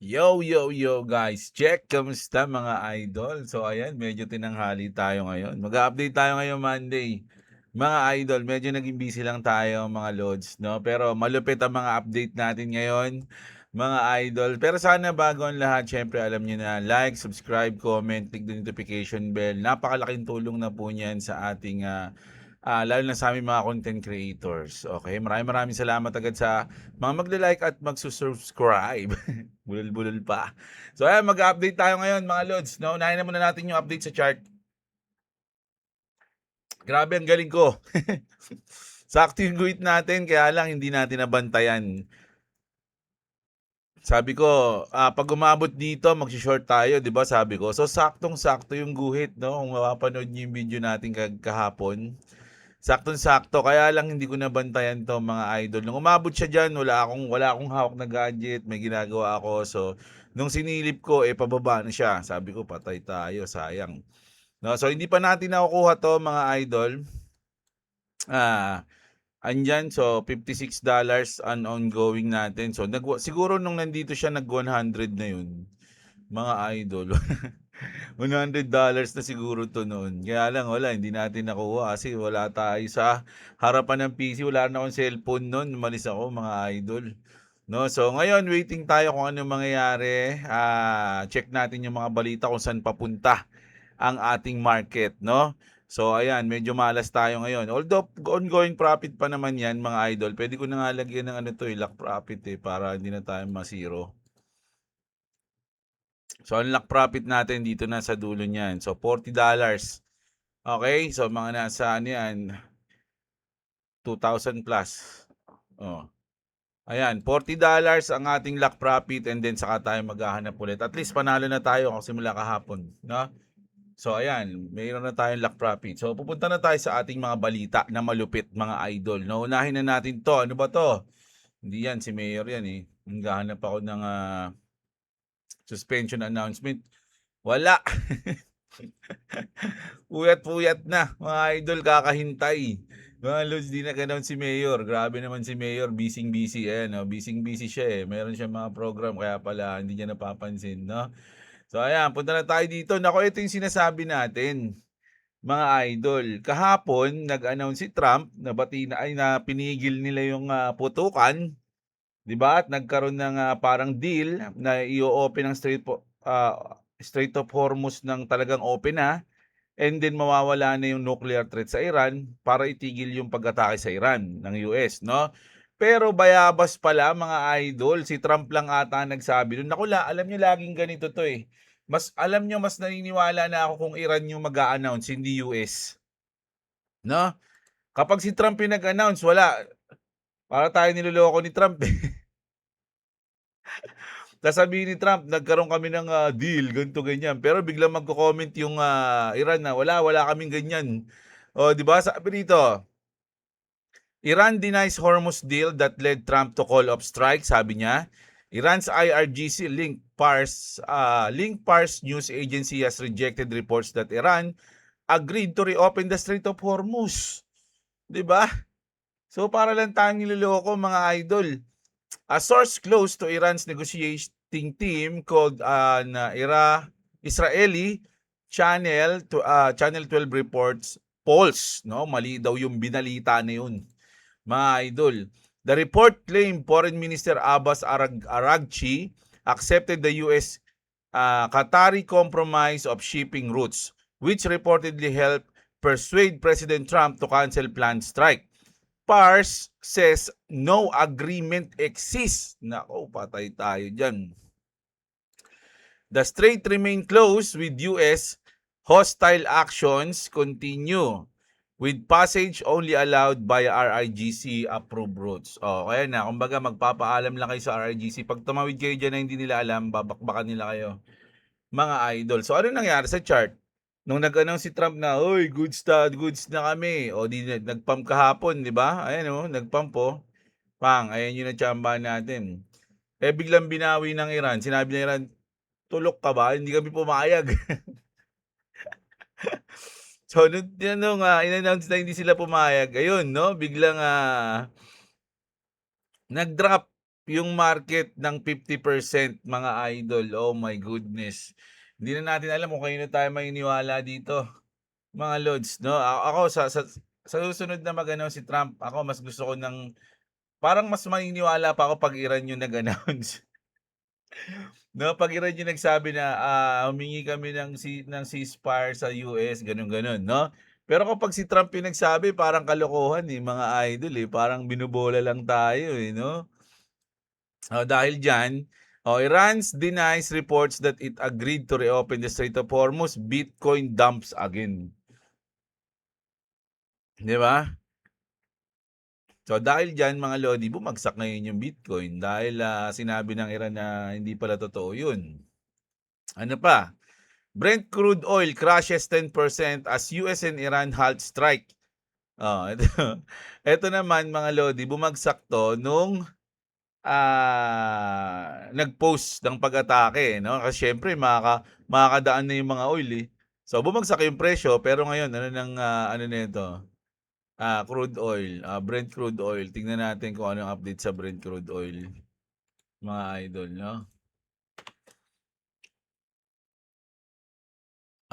Yo guys, check! Kamusta mga idol? So ayan, medyo tinanghali tayo ngayon. Mag-update tayo ngayong Monday. Mga idol, medyo naging busy lang tayo mga lods, no? Pero malupit ang mga update natin ngayon, mga idol. Pero sana bago ang lahat, syempre alam niyo na like, subscribe, comment, click the notification bell. Napakalaking tulong na po niyan sa ating lalo na sa aming mga content creators. Okay, maraming salamat agad sa mga magla-like at magsusubscribe. Bulol-bulol pa. So ayan, mag-update tayo ngayon mga lods. No? Unahin na muna natin yung update sa chart. Grabe, ang galing ko. Sakto yung guhit natin, kaya lang hindi natin nabantayan. Sabi ko, pag umabot dito, mag-short tayo, 'di ba? Sabi ko. So saktong-sakto yung guhit, no? Kung mapapanood niyo yung video natin kahapon. Saktong-sakto, kaya lang hindi ko nabantayan 'to mga idol. Nung umabot siya diyan, wala akong hawak na gadget, may ginagawa ako. So nung sinilip ko, pababa na siya. Sabi ko, patay tayo, sayang. No, so hindi pa natin nakukuha 'to mga idol. Ah, Andyan, so $56 ang ongoing natin. So siguro nung nandito siya nag-100 na yun, mga idol. $100 na siguro to noon. Kaya lang wala, hindi natin nakuha kasi wala tayo sa harapan ng PC. Wala na akong cellphone noon. Umalis ako mga idol. No, so ngayon waiting tayo kung ano mangyayari. Check natin yung mga balita kung saan papunta ang ating market, no? So ayan, medyo malas tayo ngayon. Although ongoing profit pa naman 'yan mga idol. Pwede ko na nga lagyan ng ano to, lock profit para hindi na tayo masiro. So unlock profit natin dito na sa dulo niyan. So $40. Okay? So mga nasa ano 'yan, 2,000 plus. Oh. Ayan, $40 ang ating lock profit and then saka tayo maghahanap ulit. At least panalo na tayo kasi simula kahapon, no? So ayan, mayroon na tayong lock profit. So pupunta na tayo sa ating mga balita na malupit mga idol. No, unahin na natin 'to. Ano ba 'to? Hindi yan si Mayor yan eh. Naghahanap ako ng suspension announcement. Wala. Puyat-puyat na. Mga idol, kakahintay. Mga lods, di nag-announce si Mayor. Grabe naman si Mayor. Busy-busy. Ayan, no? Busy-busy siya eh. Meron siya mga program. Kaya pala, hindi niya napapansin, no? So, ayan. Punta na tayo dito. Naku, ito yung sinasabi natin. Mga idol. Kahapon, nag-announce si Trump na na pinigil nila yung putukan. 'Di ba? At nagkaroon ng parang deal na i-o-open ang Strait of Hormuz ng talagang open na. And then mawawala na yung nuclear threat sa Iran para itigil yung pag-atake sa Iran ng US, no? Pero bayabas pala mga idol, si Trump lang ata nagsabi doon. Naku, alam niyo laging ganito to eh. Mas naniniwala na ako kung Iran yung mag-a-announce, hindi US. No? Kapag si Trump yung nag-announce, wala. Para tayo niloloko ni Trump eh. Sasabihin ni Trump, nagkaroon kami ng deal, ganito, ganyan. Pero biglang magko-comment yung Iran na, wala kaming ganyan. O, di ba? Sabi dito, Iran denies Hormuz deal that led Trump to call off strike, sabi niya. Iran's IRGC Link Pars News Agency has rejected reports that Iran agreed to reopen the Strait of Hormuz. 'Di ba? So para lang tayong niloloko mga idol. A source close to Iran's negotiating team called Israeli Channel 12 reports false, no? Mali daw yung binalita na yun. Mga idol, the report claimed Foreign Minister Abbas Araghchi accepted the US Qatari compromise of shipping routes, which reportedly helped persuade President Trump to cancel planned strike. Pars says no agreement exists. Nako, patay tayo dyan. The strait remain closed with US hostile actions continue with passage only allowed by RIGC approved routes. Kaya na, kumbaga magpapaalam lang kayo sa RIGC. Pag tumawid kayo dyan na hindi nila alam, babakbakan nila kayo. Mga idol. So ano nangyari sa chart? Nung nag-announce si Trump na, "Oy, goods na kami." O di nag-pump kahapon, 'di ba? Ayan nag-pump Pang, ayan yung natsambahan natin. Biglang binawi ng Iran. Sinabi ng Iran, "Tulok ka ba? Hindi kami pumayag." So nung in-announce na hindi sila pumayag, ayun, no? Biglang nag-drop yung market ng 50% mga idol. Oh my goodness. Hindi na natin alam kung kanino tayo maniniwala dito, mga lods, no? Ako sa susunod na mag-ano si Trump, ako mas gusto ko ng parang mas maniniwala pa ako pag Iran yung nag-announce. No, pag Iran yung nagsabi na humingi kami ng ceasefire sa US, ganun-ganon, no? Pero kapag si Trump yung nagsabi, parang kalokohan eh, mga idol eh. Parang binubola lang tayo eh, no? Dahil dyan, Iran denies reports that it agreed to reopen the Strait of Hormuz, Bitcoin dumps again. Di ba? So dahil dyan mga lodi, bumagsak ngayon yung Bitcoin dahil sinabi ng Iran na hindi pala totoo yun. Ano pa? Brent crude oil crashes 10% as US and Iran halt strike. Ito, ito naman mga lodi, bumagsak to nung nag-post ng pag-atake, no? Kasi syempre makakadaan na yung mga oil eh. So bumagsak yung presyo pero ngayon ano nang ano nito? Crude oil, Brent crude oil. Tingnan natin kung ano ang update sa Brent crude oil, mga idol, no?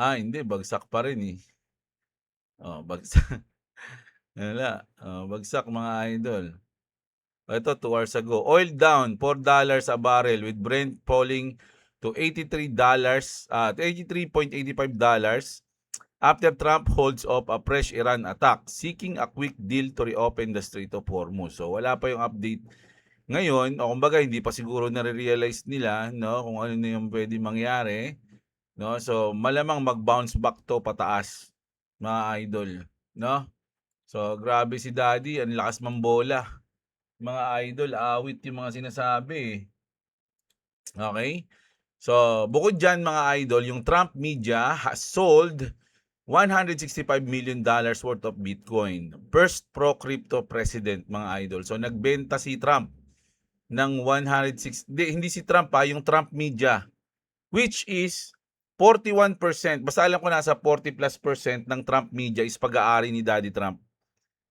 Hindi, bagsak pa rin eh. Bagsak. Wala. Bagsak mga idol. Ito 2 hours ago. Oil down $4 a barrel with Brent falling to $83, $83.85 after Trump holds off a fresh Iran attack, seeking a quick deal to reopen the Strait of Hormuz. So wala pa yung update ngayon, o kumbaga hindi pa siguro nare-realize nila, no, kung ano na yung pwede mangyari, no? So malamang mag-bounce back to pataas, mga idol, no? So grabe si Daddy, ang lakas mambola. Mga idol, awit yung mga sinasabi eh. Okay? So, bukod dyan mga idol, yung Trump media has sold $165 million worth of Bitcoin. First pro-crypto president, mga idol. So, nagbenta si Trump ng 106, hindi si Trump yung Trump media, which is 41%, basta alam ko nasa 40+% ng Trump media is pag-aari ni Daddy Trump,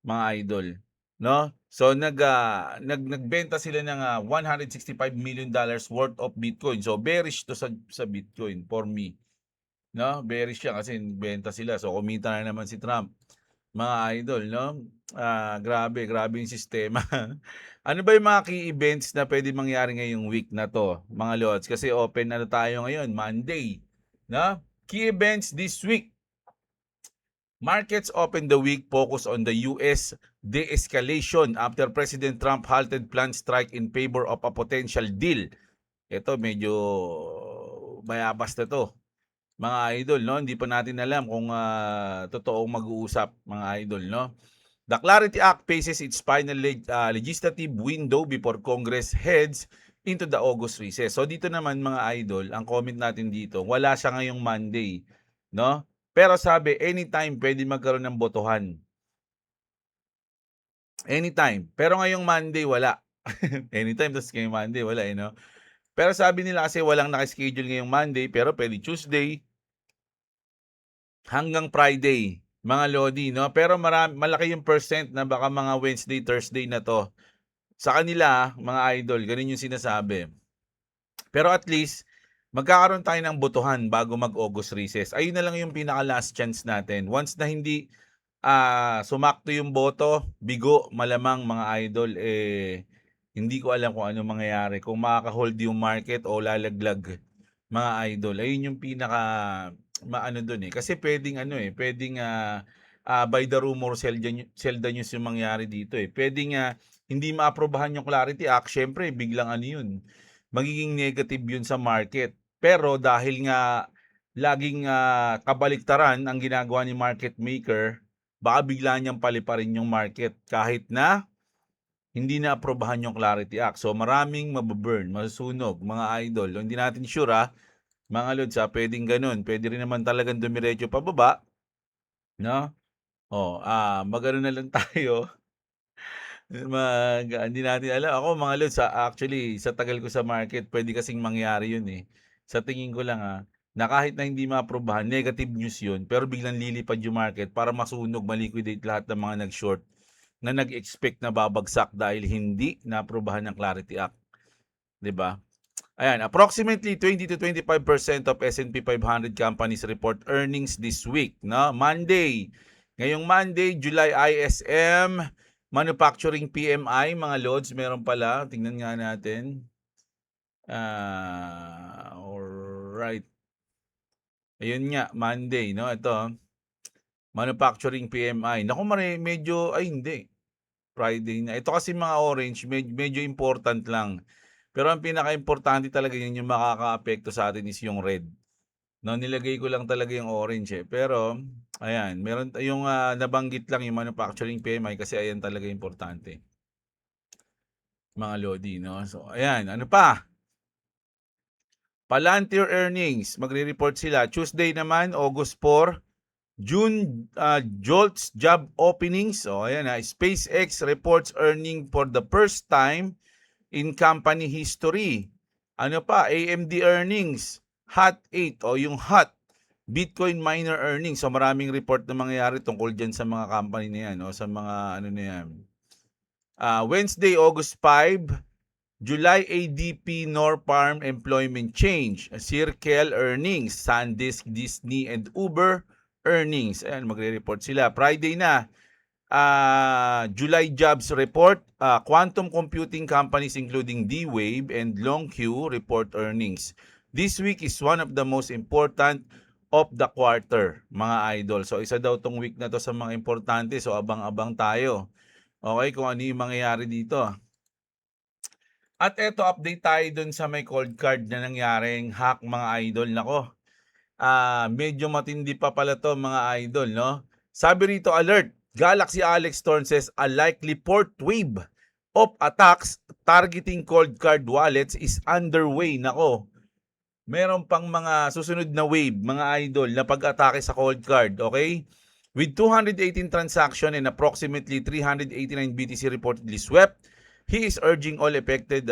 mga idol, no? So nagbenta sila ng $165 million worth of Bitcoin. So bearish to sa Bitcoin for me, no? Bearish siya kasi benta sila. So kumita na naman si Trump, mga idol, no? Grabe yung sistema. Ano ba yung mga key events na pwede mangyari ngayong week na to, mga lods? Kasi open na tayo ngayon, Monday, no? Key events this week. Markets open the week focus on the US de-escalation after President Trump halted planned strike in favor of a potential deal. Ito medyo bayabas na to, mga idol, no? Hindi pa natin alam kung totoong mag-uusap, mga idol, no? The Clarity Act faces its final legislative window before Congress heads into the August recess. So dito naman mga idol, ang comment natin dito, wala siya ngayong Monday, no? Pero sabi, anytime pwede magkaroon ng botohan. Anytime. Pero ngayong Monday, wala. Anytime, tapos ngayong Monday, wala no? Pero sabi nila kasi walang nakaschedule ngayong Monday, pero pwede Tuesday hanggang Friday, mga lodi, no? Pero malaki yung percent na baka mga Wednesday, Thursday na to. Sa kanila, mga idol, ganun yung sinasabi. Pero at least, magkakaroon tayo ng botohan bago mag-August recess. Ayun na lang yung pinaka-last chance natin. Once na hindi sumakto yung boto, bigo, malamang mga idol, hindi ko alam kung ano mangyayari. Kung makaka-hold yung market o lalaglag, mga idol. Ayun yung pinaka maano doon eh. Kasi pwedeng by the rumor sell the news yung mangyari dito eh. Pwedeng hindi maaprobahan yung Clarity Act, syempre biglang yun. Magiging negative yun sa market. Pero dahil nga laging kabaliktaran ang ginagawa ni market maker, baka bigla niyang paliparin yung market kahit na hindi na aprobahan yung Clarity Act. So maraming mababurn, masusunog, mga idol. Hindi natin sure mga lods pwedeng ganun. Pwede rin naman talagang dumiretso pababa, no? Magano na lang tayo. Hindi natin alam. Ako mga lods actually sa tagal ko sa market, pwede kasing mangyari yun eh. Sa tingin ko lang na kahit na hindi maaprobahan, negative news yun, pero biglang lilipad yung market para masunog, maliquidate lahat ng mga nag-short na nag-expect na babagsak dahil hindi naaprobahan ng Clarity Act. 'di ba? Ayan, approximately 20 to 25% of S&P 500 companies report earnings this week, no? Monday. Ngayong Monday, July ISM, manufacturing PMI, mga loads, meron pala. Tingnan nga natin. Alright. Ayun nga, Monday, no? Ito, manufacturing PMI. Naku, medyo, ay hindi. Friday na. Ito kasi mga orange, medyo important lang. Pero ang pinaka-importante talaga yun yung makakaapekto sa atin is yung red. No, nilagay ko lang talaga yung orange eh. Pero, ayan, meron yung nabanggit lang yung manufacturing PMI kasi ayan talaga importante. Mga Lodi, no? So, ayan, ano pa? Palantir earnings, magre-report sila. Tuesday naman, August 4, June JOLTS job openings. O, ayan na. SpaceX reports earning for the first time in company history. Ano pa? AMD earnings. Hot 8 o yung hot Bitcoin miner earnings. So maraming report na mangyayari tungkol dyan sa mga company na yan. O sa mga ano na yan. Wednesday, August 5, July ADP Norfarm employment change. Circle earnings. SanDisk, Disney, and Uber earnings. Ayan, magre-report sila. Friday na. July jobs report, quantum computing companies including D-Wave and LongQ report earnings. This week is one of the most important of the quarter, mga idol. So isa daw tong week na to sa mga importante, so abang-abang tayo. Okay, kung ano yung mangyayari dito. At eto, update tayo dun sa may cold card na nangyaring hack, mga idol. Nako, medyo matindi pa pala to, mga idol, no? Sabi rito, alert! Galaxy Alex Storm says a likely fourth wave of attacks targeting cold card wallets is underway. Nako, meron pang mga susunod na wave, mga idol, na pag-atake sa cold card, okay? With 218 transaction and approximately 389 BTC reportedly swept, he is urging all affected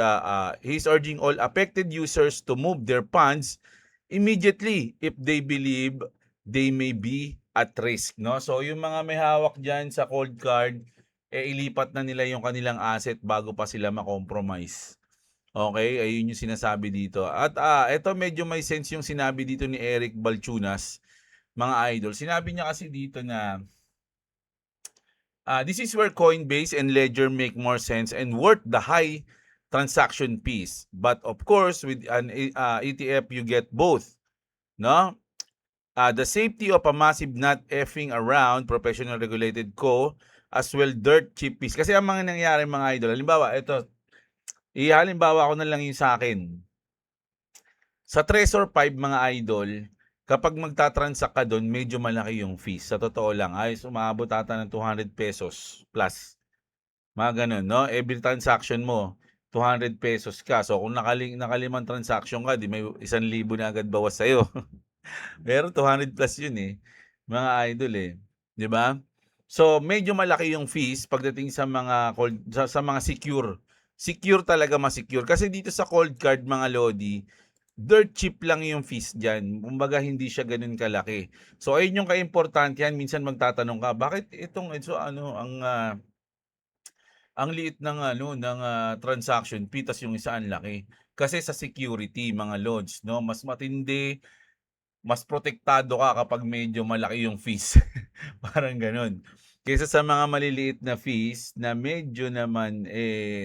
users to move their funds immediately if they believe they may be at risk, no? So yung mga may hawak diyan sa cold card, ilipat na nila yung kanilang asset bago pa sila ma-compromise. Okay, ayun yung sinasabi dito. At ito medyo may sense yung sinabi dito ni Eric Balchunas, mga idol. Sinabi niya kasi dito na this is where Coinbase and Ledger make more sense and worth the high transaction fees. But of course, with an ETF, you get both, no? The safety of a massive not effing around professional regulated co as well dirt cheap fees. Kasi ang mga nangyayari, mga idol, halimbawa, ito, halimbawa ko na lang yung sa akin. Sa Trezor 5, mga idol, kapag magta-transact ka doon, medyo malaki yung fees. Sa totoo lang, ay umabot ata ng 200 pesos plus. Mga ganun, no? Every transaction mo, 200 pesos ka. So, kung nakalimang transaction ka, di may 1,000 na agad bawas sa'yo. Pero 200 plus yun eh. Mga idol eh. Di ba? So, medyo malaki yung fees pagdating sa mga sa mga secure. Secure talaga, ma-secure. Kasi dito sa cold card, mga Lodi, dirt cheap lang yung fees dyan. Kumbaga, hindi siya ganun kalaki. So, ayun yung ka-importante yan. Minsan magtatanong ka, bakit itong, ang liit ng transaction fee, tas yung isa ang laki? Kasi sa security, mga lods, no? Mas matindi, mas protektado ka kapag medyo malaki yung fees. Parang ganun. Kaysa sa mga maliliit na fees na medyo naman,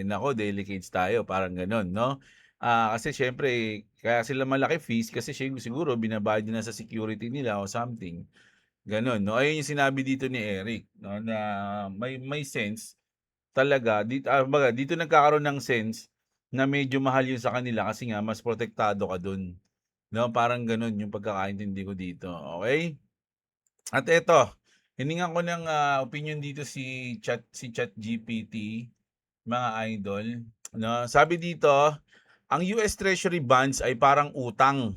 nako, delicates tayo. Parang ganun, no? Kasi syempre, kaya sila malaki fees kasi siguro binabayad na sa security nila o something. Ganun, no? Ayun yung sinabi dito ni Eric, no? Na may sense talaga. Dito nagkakaroon ng sense na medyo mahal yun sa kanila kasi nga mas protektado ka dun. No, parang ganun yung pagkakaintindi ko dito. Okay? At eto, hiningan ko ng opinion dito si ChatGPT, mga idol. No, sabi dito, ang US Treasury bonds ay parang utang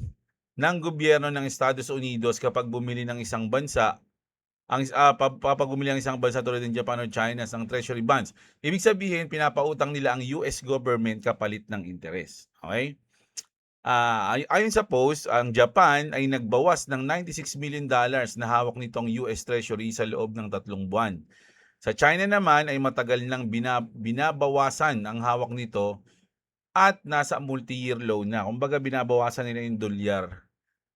ng gobyerno ng Estados Unidos kapag bumili ng isang bansa. Kapag bumili ng isang bansa tulad ng Japan o China ng treasury bonds. Ibig sabihin, pinapautang nila ang US government kapalit ng interes. Okay? Ayon sa post, ang Japan ay nagbawas ng $96 million na hawak nitong US Treasury sa loob ng 3 buwan. Sa China naman ay matagal nang binabawasan ang hawak nito at nasa multi-year low na. Kumbaga binabawasan nila yung dolyar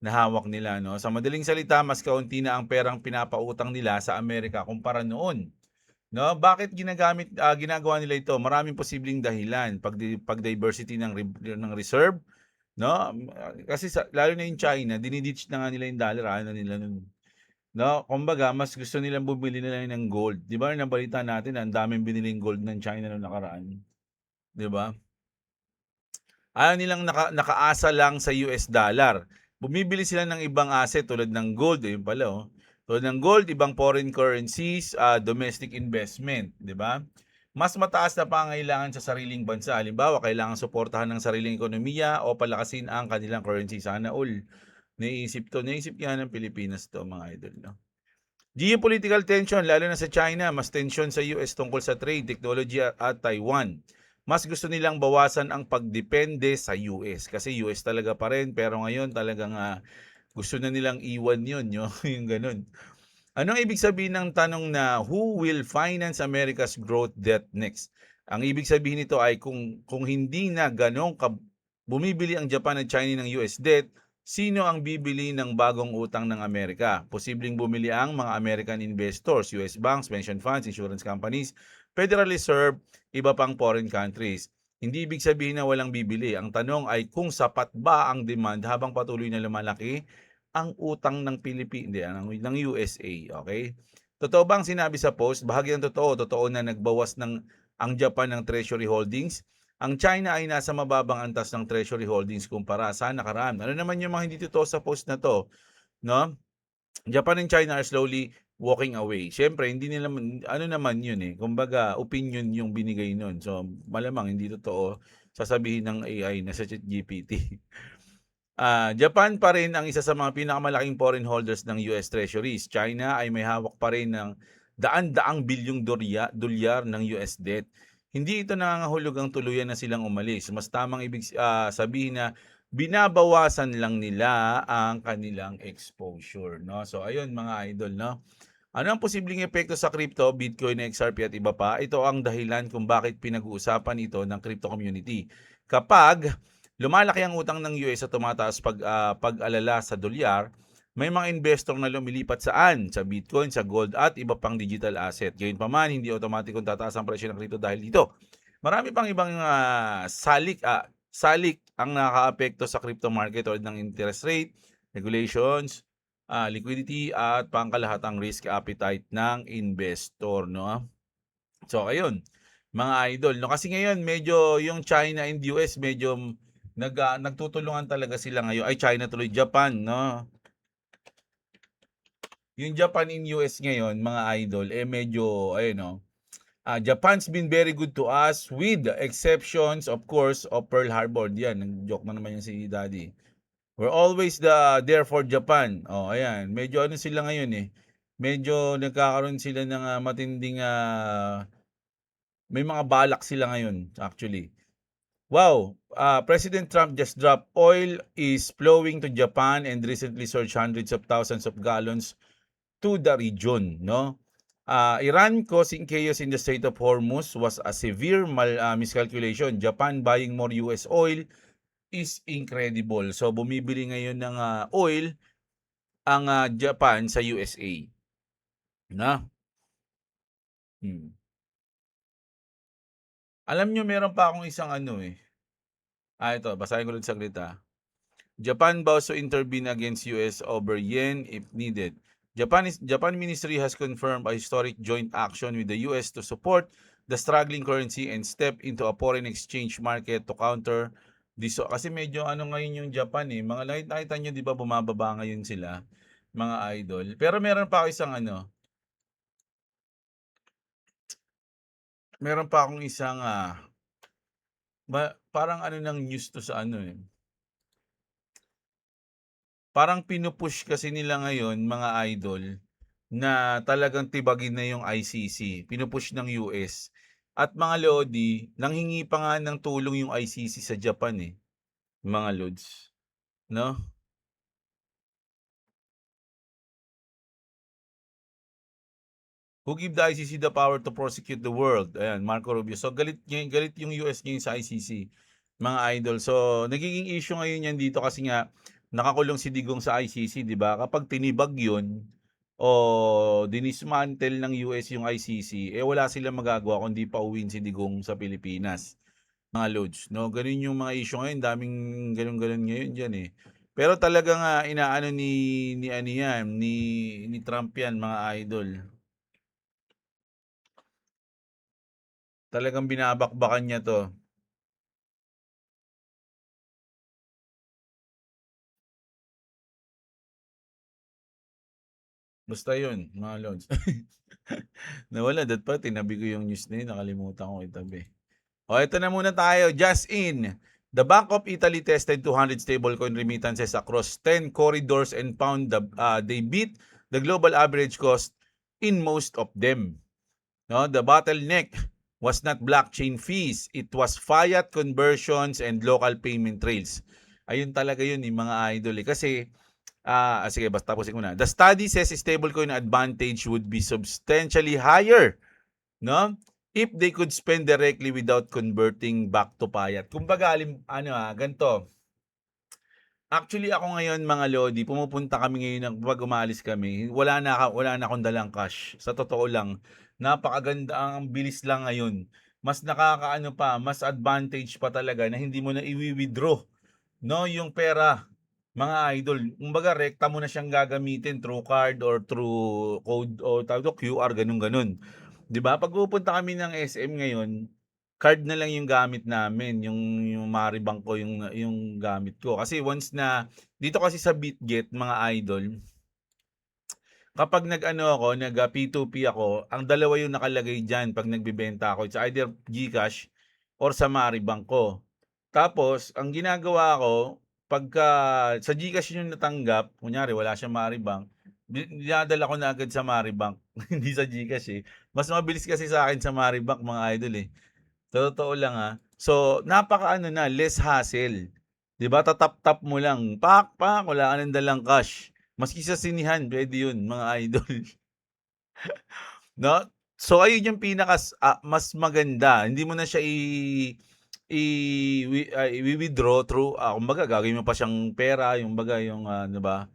na hawak nila, 'no. Sa madaling salita, mas kaunti na ang perang pinapautang nila sa Amerika kumpara noon, 'no. Bakit ginagawa nila ito? Maraming posibleng dahilan, pag-diversity ng reserve, 'no. Kasi lalo na yung China, na nga nila yung dollar, ano nila nun, 'no. Kumbaga mas gusto nilang bumili na lang ng gold. 'Di ba nabalitaan natin na ang daming biniling gold ng China nung nakaraan, 'di ba? Ayaw nilang nakaasa lang sa US dollar. Bumibili sila ng ibang asset tulad ng gold, ayun pala, oh. Tulad ng gold, ibang foreign currencies, domestic investment, 'di ba? Mas mataas na pangangailangan sa sariling bansa. Halimbawa, kailangan suportahan ng sariling ekonomiya o palakasin ang kanilang currency. Sana all naisip kaya ng Pilipinas 'to, mga idol, 'no? Geopolitical tension, lalo na sa China, mas tension sa US tungkol sa trade, technology at Taiwan. Mas gusto nilang bawasan ang pagdepende sa US kasi US talaga pa rin, pero ngayon talagang gusto na nilang iwan yun, yung ganun. Anong ibig sabihin ng tanong na who will finance America's growth debt next? Ang ibig sabihin nito ay kung hindi na ganong bumibili ang Japan at China ng US debt, sino ang bibili ng bagong utang ng Amerika? Posibleng bumili ang mga American investors, US banks, pension funds, insurance companies, Federal Reserve, iba pang foreign countries. Hindi ibig sabihin na walang bibili. Ang tanong ay kung sapat ba ang demand habang patuloy na lumalaki ang utang ng ng USA, okay? Totoo bang sinabi sa post? Bahagi ng totoo. Totoo na nagbawas ang Japan ng treasury holdings. Ang China ay nasa mababang antas ng treasury holdings kumpara sa nakaraan. Ano naman yung mga hindi totoo sa post na to, no? Japan and China are slowly walking away. Siyempre, hindi nila, ano naman yun eh, kumbaga, opinion yung binigay nun. So, malamang hindi totoo sasabihin ng AI na sa ChatGPT. Japan pa rin ang isa sa mga pinakamalaking foreign holders ng US Treasuries. China ay may hawak pa rin ng daan-daang bilyong dolyar ng US debt. Hindi ito nangangahulog ang tuluyan na silang umalis. Mas tamang sabihin na binabawasan lang nila ang kanilang exposure, no? So ayun, mga idol, no? Ano ang posibleng epekto sa crypto, Bitcoin, XRP at iba pa? Ito ang dahilan kung bakit pinag-uusapan ito ng crypto community. Kapag lumalaki ang utang ng US at tumataas pag-alala sa dolyar, may mga investor na lumilipat saan? Sa Bitcoin, sa gold at iba pang digital asset. Gayunpaman, hindi automatikong tataas ang presyo ng crypto dahil dito. Marami pang ibang salik ang nakakaapekto sa crypto market tulad ng interest rate, regulations, liquidity at pangkalahatang risk appetite ng investor, no? So ayun, mga idol, no, kasi ngayon medyo yung China and US medyo nagtutulungan talaga sila ngayon. Ay, China tuloy, Japan, no? Yung Japan and US ngayon, mga idol, medyo ayun, no. Japan's been very good to us with the exceptions, of course, of Pearl Harbor. Yan, joke na naman yan si Daddy. We're always there for Japan. Oh, ayan. Medyo ano sila ngayon eh. Medyo nagkakaroon sila ng matinding may mga balak sila ngayon actually. Wow, President Trump just dropped oil is flowing to Japan and recently surged hundreds of thousands of gallons to the region, no? Iran causing chaos in the Strait of Hormuz was a severe miscalculation. Japan buying more US oil is incredible. So bumibili ngayon ng oil ang Japan sa USA, na. Hmm. Alam niyo meron pa akong isang ano eh. Ito, basahin ko ulit saglit ah. Japan vows to intervene against US over yen if needed. Japan Ministry has confirmed a historic joint action with the US to support the struggling currency and step into a foreign exchange market to counter this. Kasi medyo ano ngayon yung Japan eh. Mga nakita nyo, di ba, bumababa ngayon sila, mga idol. Pero meron pa akong isang parang ano ng news to sa ano eh. Parang pinupush kasi nila ngayon, mga idol, na talagang tibagin na yung ICC. Pinupush ng US. At mga lodi, nanghingi pa nga ng tulong yung ICC sa Japan eh. Mga lods. No? Who give the ICC the power to prosecute the world? Ayan, Marco Rubio. So galit yung US ngayon sa ICC. mga idol. So, nagiging issue ngayon 'yan dito kasi nga nakakulong si Digong sa ICC, 'di ba? Kapag tinibag 'yun o dinismantle ng US yung ICC, eh, wala silang magagawa kundi pauwiin si Digong sa Pilipinas, mga lods, 'no? Gano'n yung mga issue ngayon, daming gano'n-gano'n ngayon diyan, eh. Pero talagang, inaano ni ano 'yan, ni Trump 'yan, mga idol. Talagang binabakbakan niya 'to. Basta 'yun, mga lods. Nawala, dapat pala tinabi ko yung news na 'yun, nakalimutan kong itabi. O eto na muna tayo, just in. The Bank of Italy tested 200 stablecoin remittances across 10 corridors and found they beat the global average cost in most of them. No, the bottleneck was not blockchain fees, it was fiat conversions and local payment trails. Ayun talaga yun, mga idol. Kasi sige, basta tapusin ko na. The study says stablecoin advantage would be substantially higher, no? If they could spend directly without converting back to fiat. Kumbaga, ganito. Actually, ako ngayon, mga lodi, pumupunta kami ngayon ng 'pag umalis kami, wala na akong dalang cash. Sa totoo lang, napakaganda, ang bilis lang ngayon. Mas nakakaano pa, mas advantage pa talaga na hindi mo na iwi-withdraw, no, yung pera, mga idol. Kumbaga, rekta mo na siyang gagamitin through card or through code o tawag dito, QR, ganun, ganun. 'Di ba? Pag pupunta kami ng SM ngayon, card na lang yung gamit namin, yung Maribank ko yung gamit ko. Kasi once na dito kasi sa Bitget, mga idol, kapag nag-ano ako, P2P ako, ang dalawa yung nakalagay diyan 'pag nagbebenta ako. It's either GCash or sa Maribank ko. Tapos ang ginagawa ko, pagka sa GCash yung natanggap, kunyari wala siyang Maribank, dinadala ko na agad sa Maribank, hindi sa GCash, eh. Mas mabilis kasi sa akin sa Maribank, mga idol, eh. Sa totoo lang, So, napakaano na, less hassle. 'Di ba, tatap-tap mo lang, pak, pak, wala ka ng dalang cash. Maski sa sinihan puwede 'yun, mga idol, 'no? So, ayun yung mas maganda. Hindi mo na siya i-wi-withdraw through, kumbaga gagawin mo pa siyang pera, yung baga yung, 'di ba?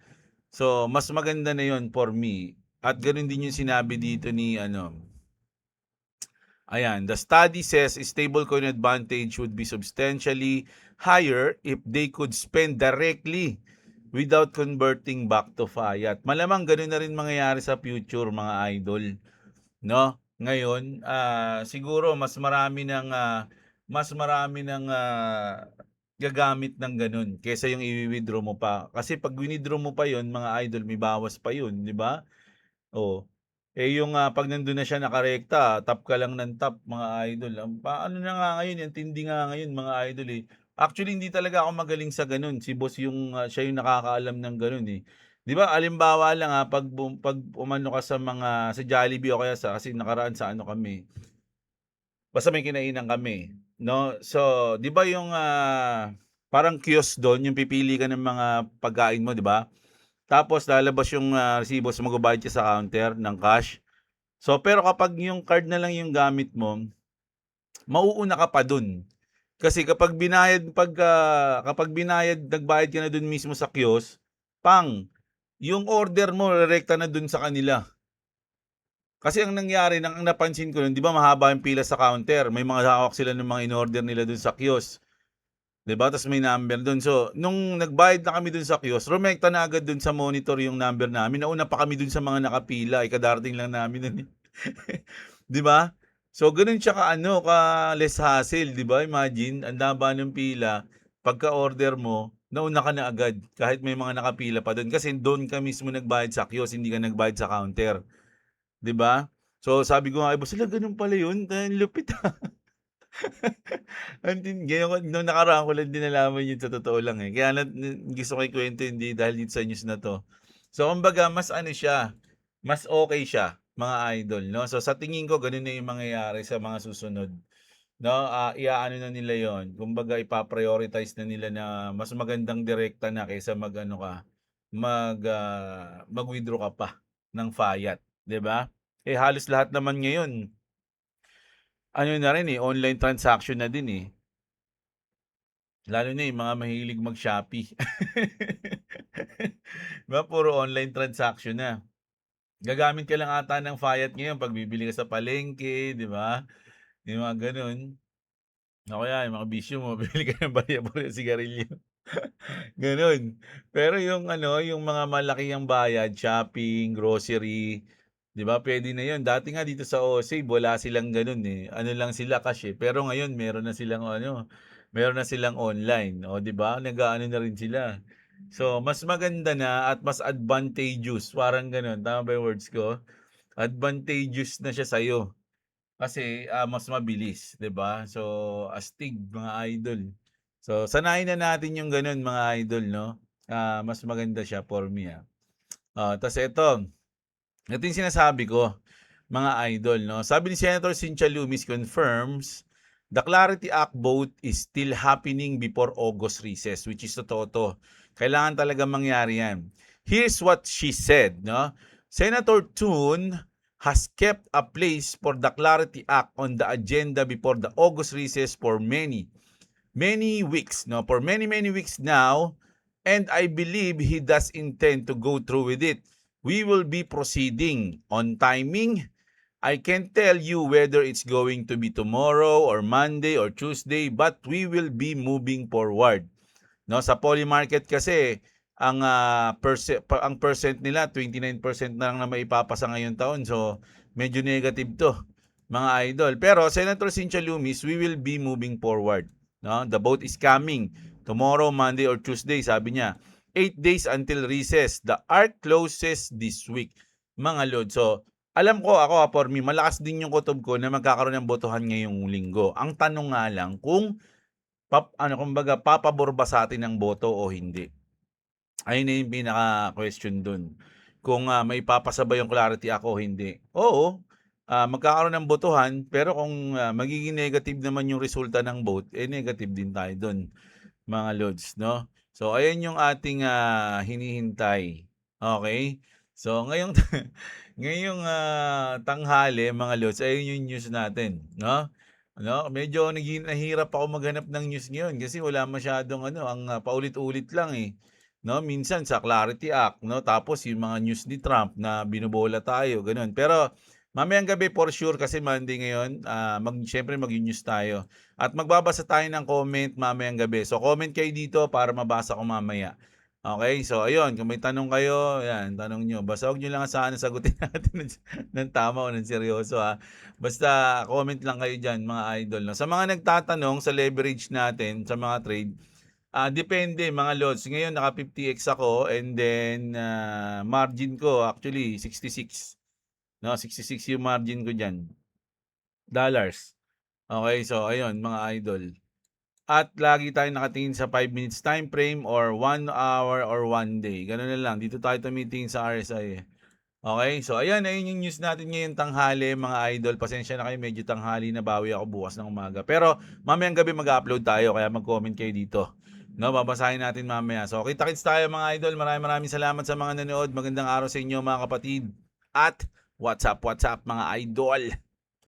So, mas maganda na 'yun for me, at gano'n din yung sinabi dito ni ano. Ayan, the study says stablecoin advantage would be substantially higher if they could spend directly without converting back to fiat. Malamang ganun na rin mangyayari sa future, mga idol, no? Ngayon, siguro mas marami ng gagamit ng ganun kaysa yung i-withdraw mo pa. Kasi pag withdraw mo pa 'yon, mga idol, may bawas pa 'yun, 'di ba? Oo. Eh, yung, 'pag nandun na siya nakarekta, tap ka lang ng tap, mga idol. Ano na nga ngayon, ang tindi nga ngayon, mga idol, eh. Actually, hindi talaga ako magaling sa gano'n. Si boss yung, siya yung nakakaalam ng gano'n, eh. 'Di ba, halimbawa lang, 'pag umano ka sa sa Jollibee o kaya kasi nakaraan sa ano kami, basta may kinainan kami, 'no. So, 'di ba yung, parang kiosk dun, yung pipili ka ng mga pagkain mo, 'di ba? Tapos lalabas yung, resibo, ta's magbabayad ka sa counter ng cash. So, pero kapag yung card na lang yung gamit mo, mauuna ka pa dun. Kasi kapag nagbayad ka na dun mismo sa kiosk, yung order mo rerekta na dun sa kanila. Kasi ang nangyari, ang napansin ko nun, 'di ba mahaba yung pila sa counter, may mga hawak sila ng mga in-order nila dun sa kiosk, 'di ba? Ta's may number dun. So, nung nagbayad na kami dun sa kiosk, rumekta na agad dun sa monitor yung number namin. Nauna pa kami dun sa mga nakapila, kadarating lang namin nun, eh. 'Di ba? So, gano'n siya less hassle, 'di ba? Imagine, ang haba ng pila, pagka-order mo, nauna ka na agad kahit may mga nakapila pa do'n kasi do'n ka mismo nagbayad sa kiosk, hindi ka nagbayad sa counter, 'di ba? So, sabi ko nga kay boss, "Hala, gano'n pala 'yun, ang lupit, ngayon nung nakaraan ko lang din nalaman 'yun, sa totoo lang, eh. Kaya gusto ko ikuwento, hindi dahil dito sa news na 'to. So, kumbaga mas ano siya, mas okay siya, mga idol, 'no? So, sa tingin ko gano'n na yung mangyayari sa mga susunod, 'no? Iaano na nila 'yon, kumbaga ipa-prioritize na nila na mas magandang direkta na kaysa mag-withdraw ka pa ng fiat, 'di ba? Eh, halos lahat naman ngayon ano na rin, eh, online transaction na din, eh. Lalo na yung mga mahilig mag-Shopee. 'Di ba puro online transaction na. Gagamit ka lang ata ng Fiat ngayon 'pag bibili ka sa palengke, 'di ba? Yung mga gano'n. O kaya yung mga bisyo mo, bibili ka ng barya-barya sigarilyo. Gano'n. Pero yung ano, yung mga malakihang bayad, shopping, grocery, 'di ba puwede na 'yun. Dati nga dito sa O-Save wala silang gano'n, eh, ano lang sila cash, eh. Pero ngayon meron na silang ano, meron na silang online, oh, 'di ba nag-aano na rin sila. So, mas maganda na at mas advantageous, parang gano'n, tama ba yung words ko? Advantageous na siya sa'yo kasi, mas mabilis, 'di ba? So, astig mga idol. So, sanayin na natin yung gano'n mga idol 'no, mas maganda siya for me, ta's ito yung sinasabi ko, mga idol 'no. Sabi ni Senator Cynthia Lummis confirms, "The Clarity Act vote is still happening before August recess," which is totoo 'to. Kailangan talagang mangyari 'yan. Here's what she said 'no, "Senator Thun has kept a place for the Clarity Act on the agenda before the August recess for many weeks, no? For many weeks now, and I believe he does intend to go through with it. We will be proceeding on timing. I can't tell you whether it's going to be tomorrow or Monday or Tuesday, but we will be moving forward." No, sa poly market kasi ang percent nila 29% na lang na maipapasa ngayong taon. So, medyo negative 'to, mga idol. Pero Senator Cynthia Lummis, we will be moving forward, no? The vote is coming tomorrow, Monday or Tuesday, sabi niya. 8 days until recess. The ARC closes this week, mga lord. So, alam ko ako, for me, malakas din yung kutob ko na magkakaroon ng botohan ngayong linggo. Ang tanong nga lang kung kumbaga papabor ba sa atin ang boto o hindi? Ayun na yung pinaka-question dun. Kung, maipapasa ba yung Clarity Act o hindi? Oo, magkakaroon ng botohan pero kung, magiging negative naman yung resulta ng vote, eh, negative din tayo dun, mga lods 'no? So ayan yung ating, hinihintay, okey? So ngayong, tanghali mga lods, ayun yung news natin 'no? Medyo nahirap ako maghanap ng news ngayon kasi wala masyadong ano, paulit-ulit lang, eh, 'no? Minsan sa Clarity Act 'no, tapos yung mga news ni Trump na binobola tayo, gano'n. Pero mamayang gabi for sure kasi Monday ngayon, siyempre magnews tayo at magbabasa tayo ng comment mamayang gabi. So, comment kayo dito para mabasa ko mamaya. Okay, so ayun, kung may tanong kayo, 'yan, tanong niyo. Basta huwag niyo lang sana sagutin natin ng tama o ng seryoso, Basta comment lang kayo diyan mga idol 'no. Sa mga nagtatanong sa leverage natin sa mga trade, depende mga lods. Ngayon naka 50x ako and then, margin ko actually 66 'no, 66 yung margin ko diyan, dollars. Okay, so ayun mga idol. At lagi tayong nakatingin sa 5 minutes time frame or 1 hour or 1 day, gano'n na lang. Dito tayo tumitingin sa RSI, eh. Okay, so ayan, ayun yung news natin ngayong tanghali mga idol. Pasensya na kayo, medyo tanghali na, bawi ako bukas ng umaga. Pero mamayang gabi mag-upload tayo, kaya mag-comment kayo dito. No, babasahin natin mamaya. So, kita-kits tayo mga idol. Maraming salamat sa mga nanood. Magandang araw sa inyo mga kapatid. At what's up mga idol?